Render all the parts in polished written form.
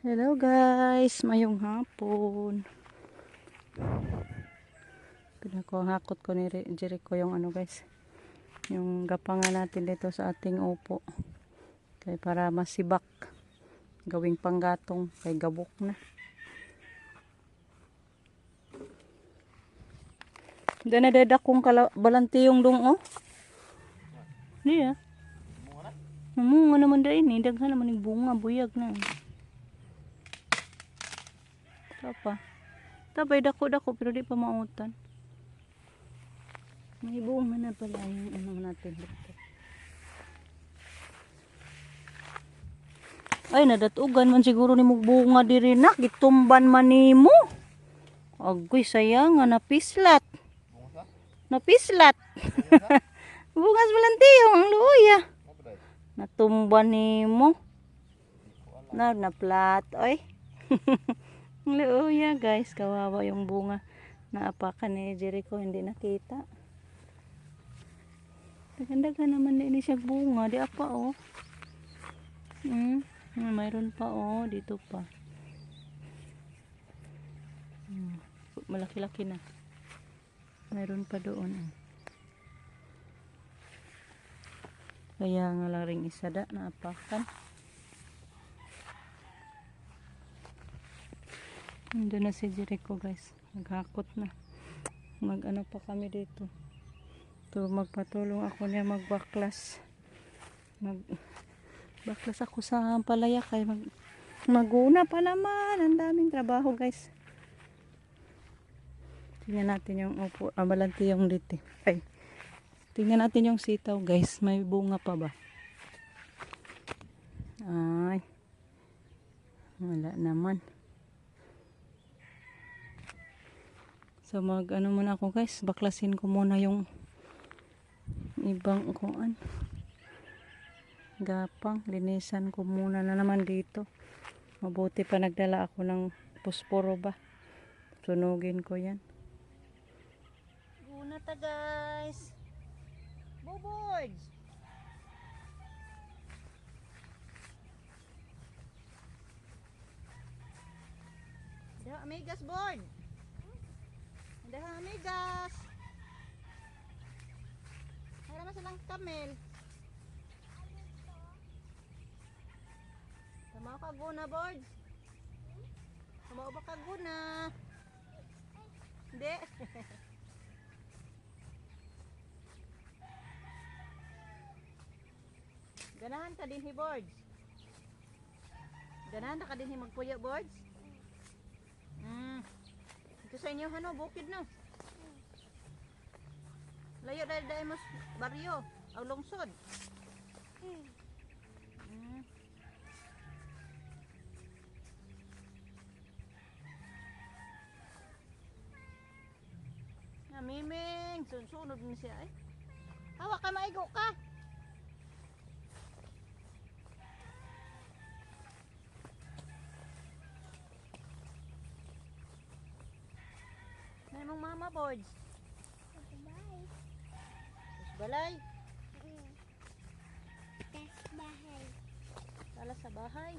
Hello guys, mayong hapon. Pinakahakot ko ni Jericho yung ano guys, yung gapangan natin dito sa ating upo. Kaya para masibak, gawing panggatong, kay gabok na. Dana dadak kong balanti yung dong oh. Niya. Namunga naman dahil ni, daghan naman yung bunga, buyag na. Tapa. Tabay dako-dako pero di pa mautan. May bunga na pala yung ano natin dito. Ay nadatugan man siguro ni bunga diri nak, gitumban man nimo. Agoy sayang nga napislat. Napislat. Bungas balantiyo ang luya. Natumban nimo. Na plat oy. Luya guys, kawawa yung bunga. Naapakan ni Jericho, hindi nakita. Dagan-dagan naman din siya bunga, di apa oh. Mayroon pa oh, dito pa. Malaki-laki na. Mayroon pa doon. Kaya nga lang ring isa da, naapakan. Nandun na si Jericho guys. Naghakot na. Mag-ano pa kami dito. To magpatulong ako niya magbaklas. Baklas ako sa palaya kay maguna pa naman. Ang daming trabaho guys. Tingnan natin yung upo. Balanti yung dito. Ay. Tingnan natin yung sitaw guys. May bunga pa ba? Ay. Wala naman. So ano muna ako guys, baklasin ko muna yung ibang kuan. Gapang, linisan ko muna na naman dito. Mabuti pa nagdala ako ng posporo ba. Sunugin ko yan. Guna ta guys. Boboards. Da amigas board. Dah amigas. Mayroon na silang kamel. Tama ka guna board. Tama ba ka guna? Hindi. Ganahan ka din hi boards. Ganahan ka din hi magpuyo boards. Ito sa inyo ano, bukid no. Layo dahil mas baryo, o lungsod. Namiming, sunod mo siya eh. Hawak ka, maigo ka. May mong mama boards. Balay. Bahay. Tala sa bahay.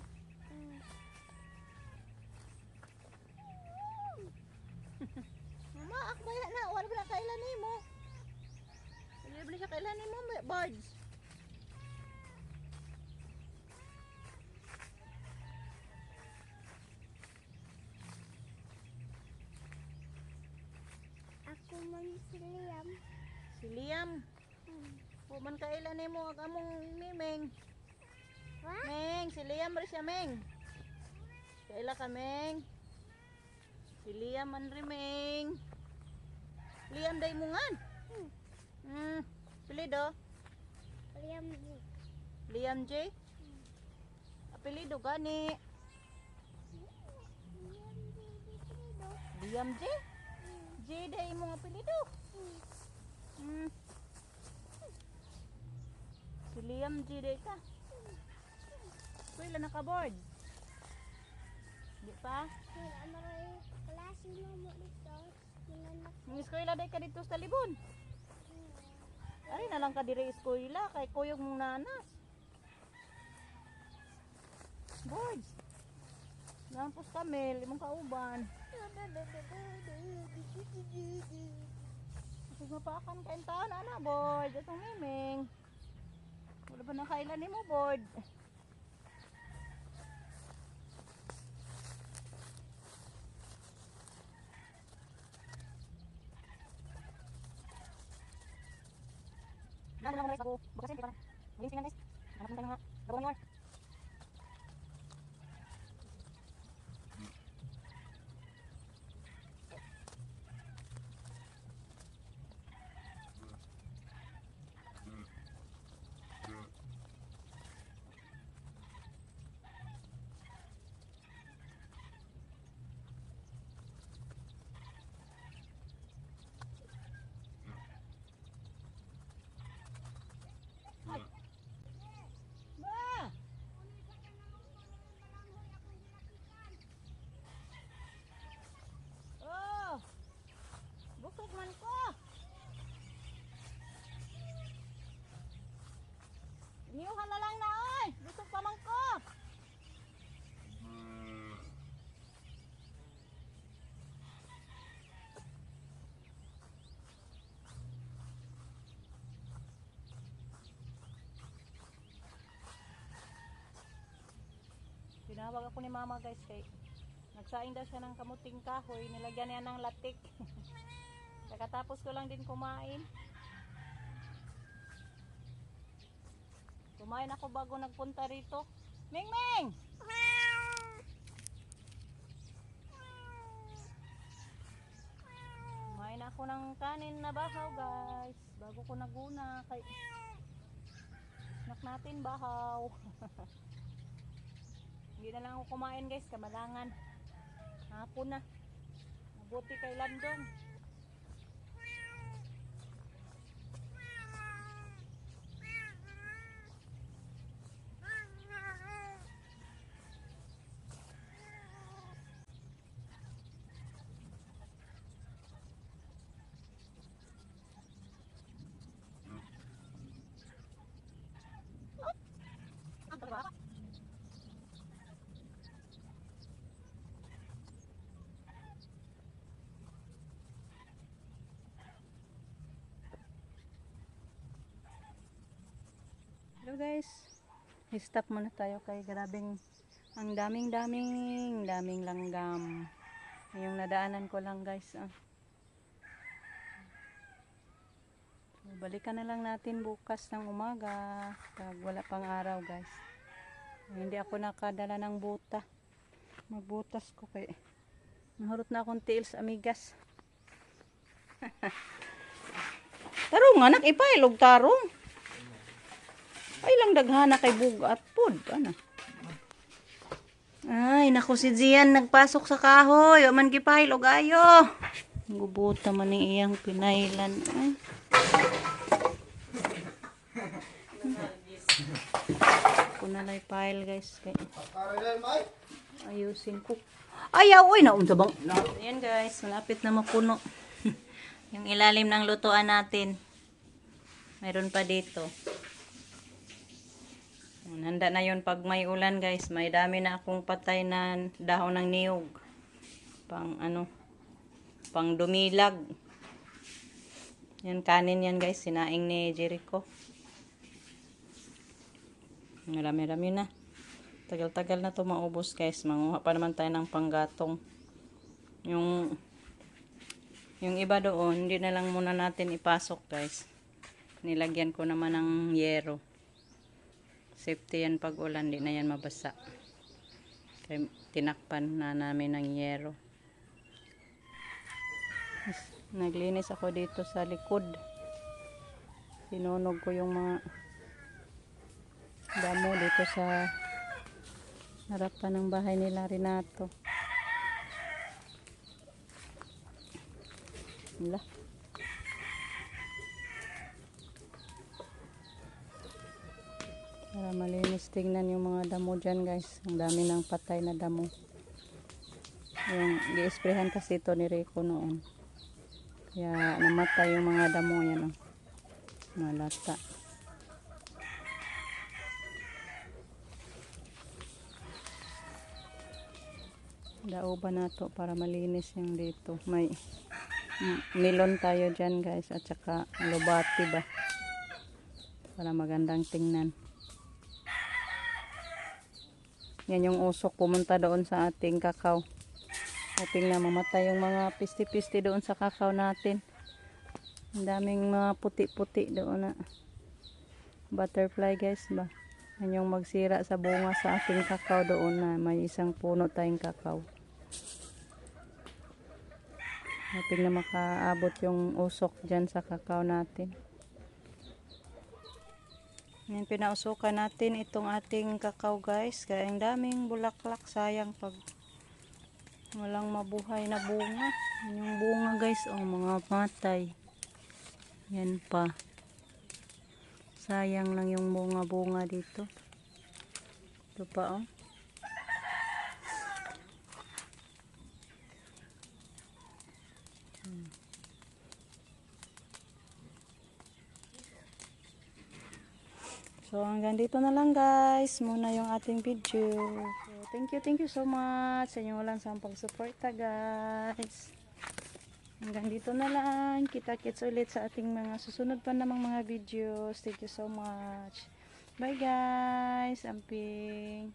Mama, akbaya na. Wala ba na kailan ni mo? Wala ba siya kailan ni mo, birds? Ako man si Liam. Si Liam. Man kailan ni mo ang among mimeng. What? Meng, si Liam rin siya, Meng. Kaila ka, Meng. Si Liam man rin, Meng. Liam day mo nga. Apelido? Liam G. Liam J? Apelido gani. Liam J? J day mo apelido. Si Liam J day ka. Kuila naka-board? Di pa? Maray klase mo dito. Ang eskwela day ka dito sa Libon. Ari na lang ka diri eskwela kay kuyog mong nanas. Boards. Nampos kami, 5 kauban. Kasi mapakan kain taon, ana, boy. Datong miming. Wala ba na kailan ni mo, boy? Ano lang guys, ako. Bakasin, di ba? Malinis guys. Nakapun tayo nga. Gawang yun. Ba! Oh! Busog man ko! Niyuhan na lang na, oy! Busog pa man ko! Tinawag ako ni mama guys kay nagsaing daw siya ng kamuting kahoy, nilagyan niya ng latik. Pagkatapos ko lang din kumain. Kumain ako bago nagpunta rito. Ming Ming! Kumain ako ng kanin na bahaw guys. Bago ko naguna kay snack natin bahaw. Hindi na lang ako kumain guys, kamalangan. Hapon na. Mabuti kay Landong. Hello guys, stop muna tayo kay grabing ang daming langgam. Yung nadaanan ko lang guys. So, balikan na lang natin bukas ng umaga pag wala pang araw guys. Hindi ako nakadala ng buta. Magbutas ko kay mahurot na akong tiils amigas. Tarong anak ipailog tarong. Ay lang daghana kay bugat pod ana. Ay naku si Zian nagpasok sa kahoy, o man gipahil og ayo. Gubuta man ni iyang pinailan. Ay. Kunalay pile guys kay. Ayusin ko. Ayaw oy naunsa bang. Ayan guys, malapit na mapuno. Yung ilalim ng lutuan natin. Mayroon pa dito. Handa na yon pag may ulan guys. May dami na akong patay na dahon ng niyog. Pang ano, pang dumilag. Yan kanin yan guys. Sinaing ni Jericho. Marami-rami na. Tagal-tagal na to maubos guys. Manguha pa naman tayo ng panggatong. Yung iba doon, hindi na lang muna natin ipasok guys. Nilagyan ko naman ng yero. Safety yan pag ulan, di na yan mabasa. Kaya tinakpan na namin ng yero. Naglinis ako dito sa likod. Sinunog ko yung mga damo dito sa harapan ng bahay nila Renato. Wala. Para malinis tingnan yung mga damo dyan guys. Ang dami ng patay na damo. Yung gi-sprayhan kasi ito ni Rico noon. Kaya namatay yung mga damo yan. Oh. Malata. Dauban na to para malinis yung dito. May melon tayo dyan guys at saka lubati ba para magandang tingnan. Yan yung usok pumunta doon sa ating kakao. Hoping na mamatay yung mga pisti-pisti doon sa kakao natin. Ang daming mga puti-puti doon na butterfly guys ba. Yan yung magsira sa bunga sa ating kakao doon na may isang puno tayong kakao. Hoping na makaabot yung usok dyan sa kakao natin. Yan, pinausukan natin itong ating kakao guys. Kaya ang daming bulaklak. Sayang pag walang mabuhay na bunga. Yan yung bunga guys. Oh, mga matay. Yan pa. Sayang lang yung bunga-bunga dito. Ito pa oh. So hanggang dito na lang guys. Muna yung ating video. So, thank you so much sa inyong walang sampang suporta guys. Hanggang dito na lang. Kita-kits ulit sa ating mga susunod pa namang mga videos. Thank you so much. Bye guys. Amping.